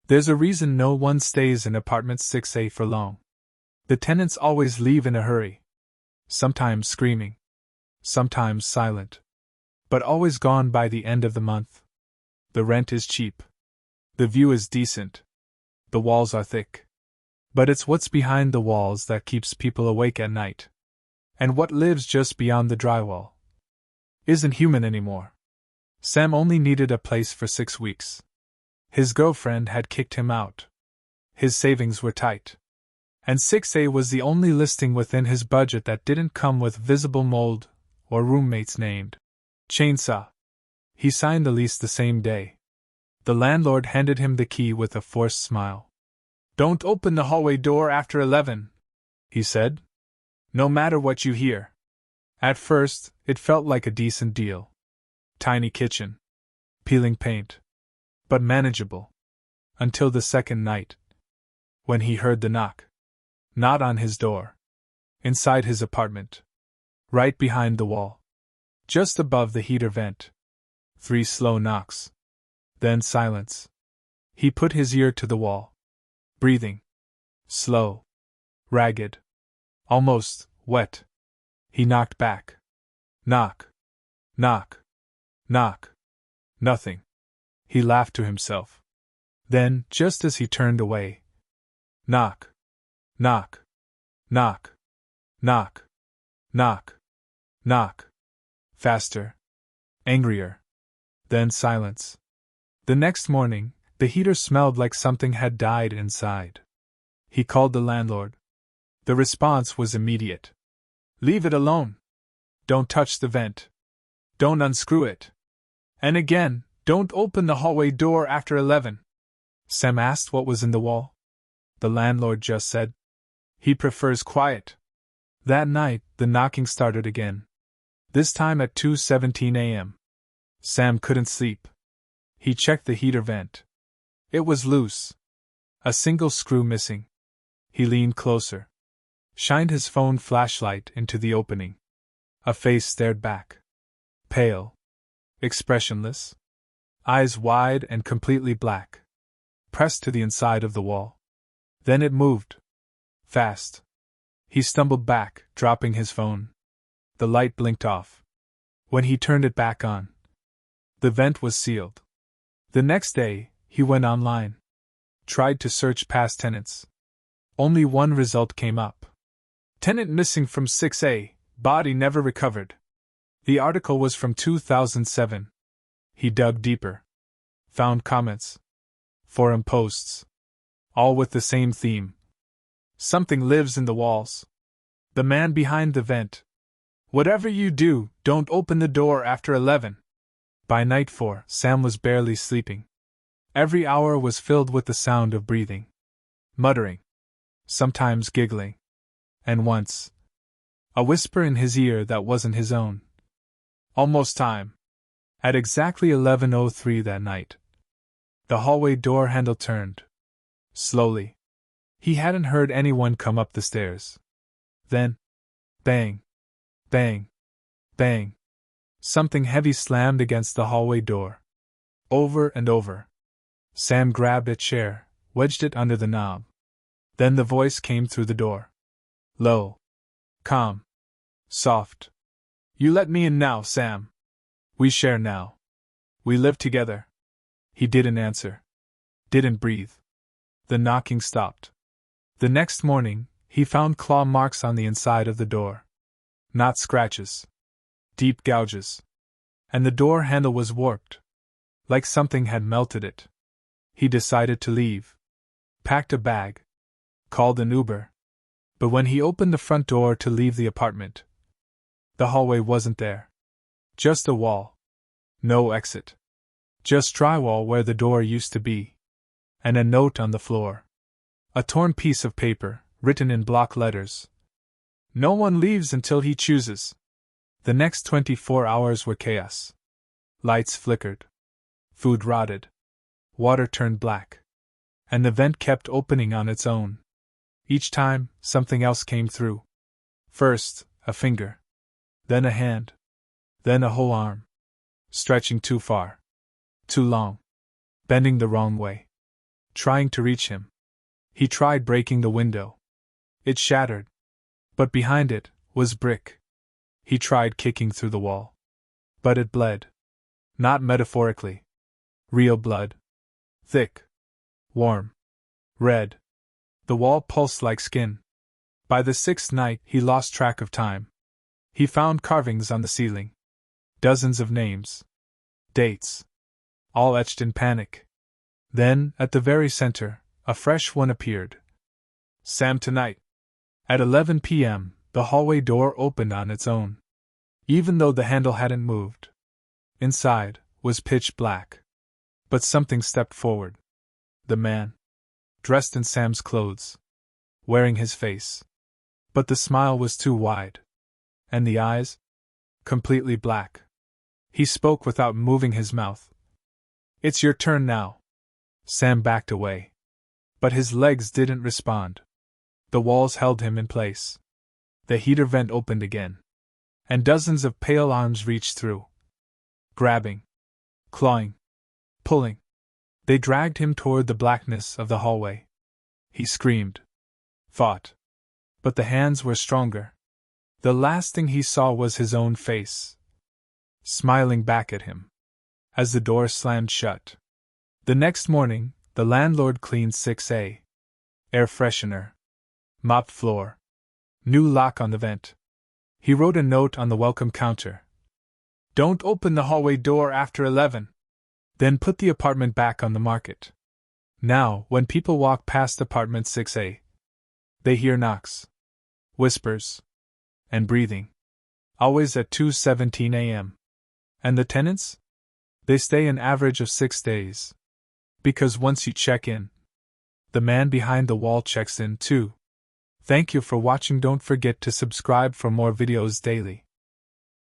There's a reason no one stays in apartment 6A for long. The tenants always leave in a hurry. Sometimes screaming. Sometimes silent. But always gone by the end of the month. The rent is cheap. The view is decent. The walls are thick. But it's what's behind the walls that keeps people awake at night. And what lives just beyond the drywall isn't human anymore. Sam only needed a place for 6 weeks. His girlfriend had kicked him out. His savings were tight. And 6A was the only listing within his budget that didn't come with visible mold or roommates named Chainsaw. He signed the lease the same day. The landlord handed him the key with a forced smile. "Don't open the hallway door after 11, he said. "No matter what you hear." At first, it felt like a decent deal. Tiny kitchen. Peeling paint. But manageable. Until the second night. When he heard the knock. Not on his door. Inside his apartment. Right behind the wall. Just above the heater vent. 3 slow knocks. Then silence. He put his ear to the wall. Breathing. Slow. Ragged. Almost wet. He knocked back. Knock. Knock. Knock. Nothing. He laughed to himself. Then, just as he turned away. Knock. Knock. Knock. Knock. Knock. Knock. Faster. Angrier. Then silence. The next morning, the heater smelled like something had died inside. He called the landlord. The response was immediate. "Leave it alone. Don't touch the vent. Don't unscrew it. And again, don't open the hallway door after 11. Sam asked what was in the wall. The landlord just said, "He prefers quiet." That night, the knocking started again. This time at 2:17 a.m. Sam couldn't sleep. He checked the heater vent. It was loose. A single screw missing. He leaned closer. Shined his phone flashlight into the opening. A face stared back. Pale. Expressionless. Eyes wide and completely black. Pressed to the inside of the wall. Then it moved. Fast. He stumbled back, dropping his phone. The light blinked off. When he turned it back on, the vent was sealed. The next day, he went online. Tried to search past tenants. Only one result came up. Tenant missing from 6A, body never recovered. The article was from 2007. He dug deeper. Found comments. Forum posts. All with the same theme. Something lives in the walls. The man behind the vent. Whatever you do, don't open the door after 11. By night 4, Sam was barely sleeping. Every hour was filled with the sound of breathing. Muttering. Sometimes giggling. And once, a whisper in his ear that wasn't his own. Almost time. At exactly 11:03 that night, the hallway door handle turned. Slowly. He hadn't heard anyone come up the stairs. Then, bang, bang, bang. Something heavy slammed against the hallway door. Over and over. Sam grabbed a chair, wedged it under the knob. Then the voice came through the door. Low. Calm. Soft. "You let me in now, Sam. We share now. We live together." He didn't answer. Didn't breathe. The knocking stopped. The next morning, he found claw marks on the inside of the door. Not scratches. Deep gouges. And the door handle was warped. Like something had melted it. He decided to leave. Packed a bag. Called an Uber. But when he opened the front door to leave the apartment, the hallway wasn't there. Just a wall. No exit. Just drywall where the door used to be. And a note on the floor. A torn piece of paper, written in block letters. "No one leaves until he chooses." The next 24 hours were chaos. Lights flickered. Food rotted. Water turned black. And the vent kept opening on its own. Each time, something else came through. First, a finger. Then a hand. Then a whole arm. Stretching too far. Too long. Bending the wrong way. trying to reach him. He tried breaking the window. It shattered. But behind it was brick. He tried kicking through the wall. But it bled. Not metaphorically. Real blood. Thick. Warm. Red. The wall pulsed like skin. By the sixth night, he lost track of time. He found carvings on the ceiling. Dozens of names. Dates. All etched in panic. Then, at the very center, a fresh one appeared. Sam tonight. At 11 p.m., the hallway door opened on its own. Even though the handle hadn't moved. Inside was pitch black. But something stepped forward. The man. Dressed in Sam's clothes. Wearing his face. But the smile was too wide. And the eyes? Completely black. He spoke without moving his mouth. It's your turn now. Sam backed away. But his legs didn't respond. The walls held him in place. The heater vent opened again. And dozens of pale arms reached through. Grabbing. Clawing. Pulling. They dragged him toward the blackness of the hallway. He screamed. Fought. But the hands were stronger. The last thing he saw was his own face. Smiling back at him. As the door slammed shut. The next morning, the landlord cleaned 6A. Air freshener. Mopped floor. New lock on the vent. He wrote a note on the welcome counter. Don't open the hallway door after 11. Then put the apartment back on the market. Now, when people walk past apartment 6A, they hear knocks, whispers, and breathing. Always at 2:17 a.m. And the tenants? They stay an average of 6 days. Because once you check in, the man behind the wall checks in too. Thank you for watching. Don't forget to subscribe for more videos daily.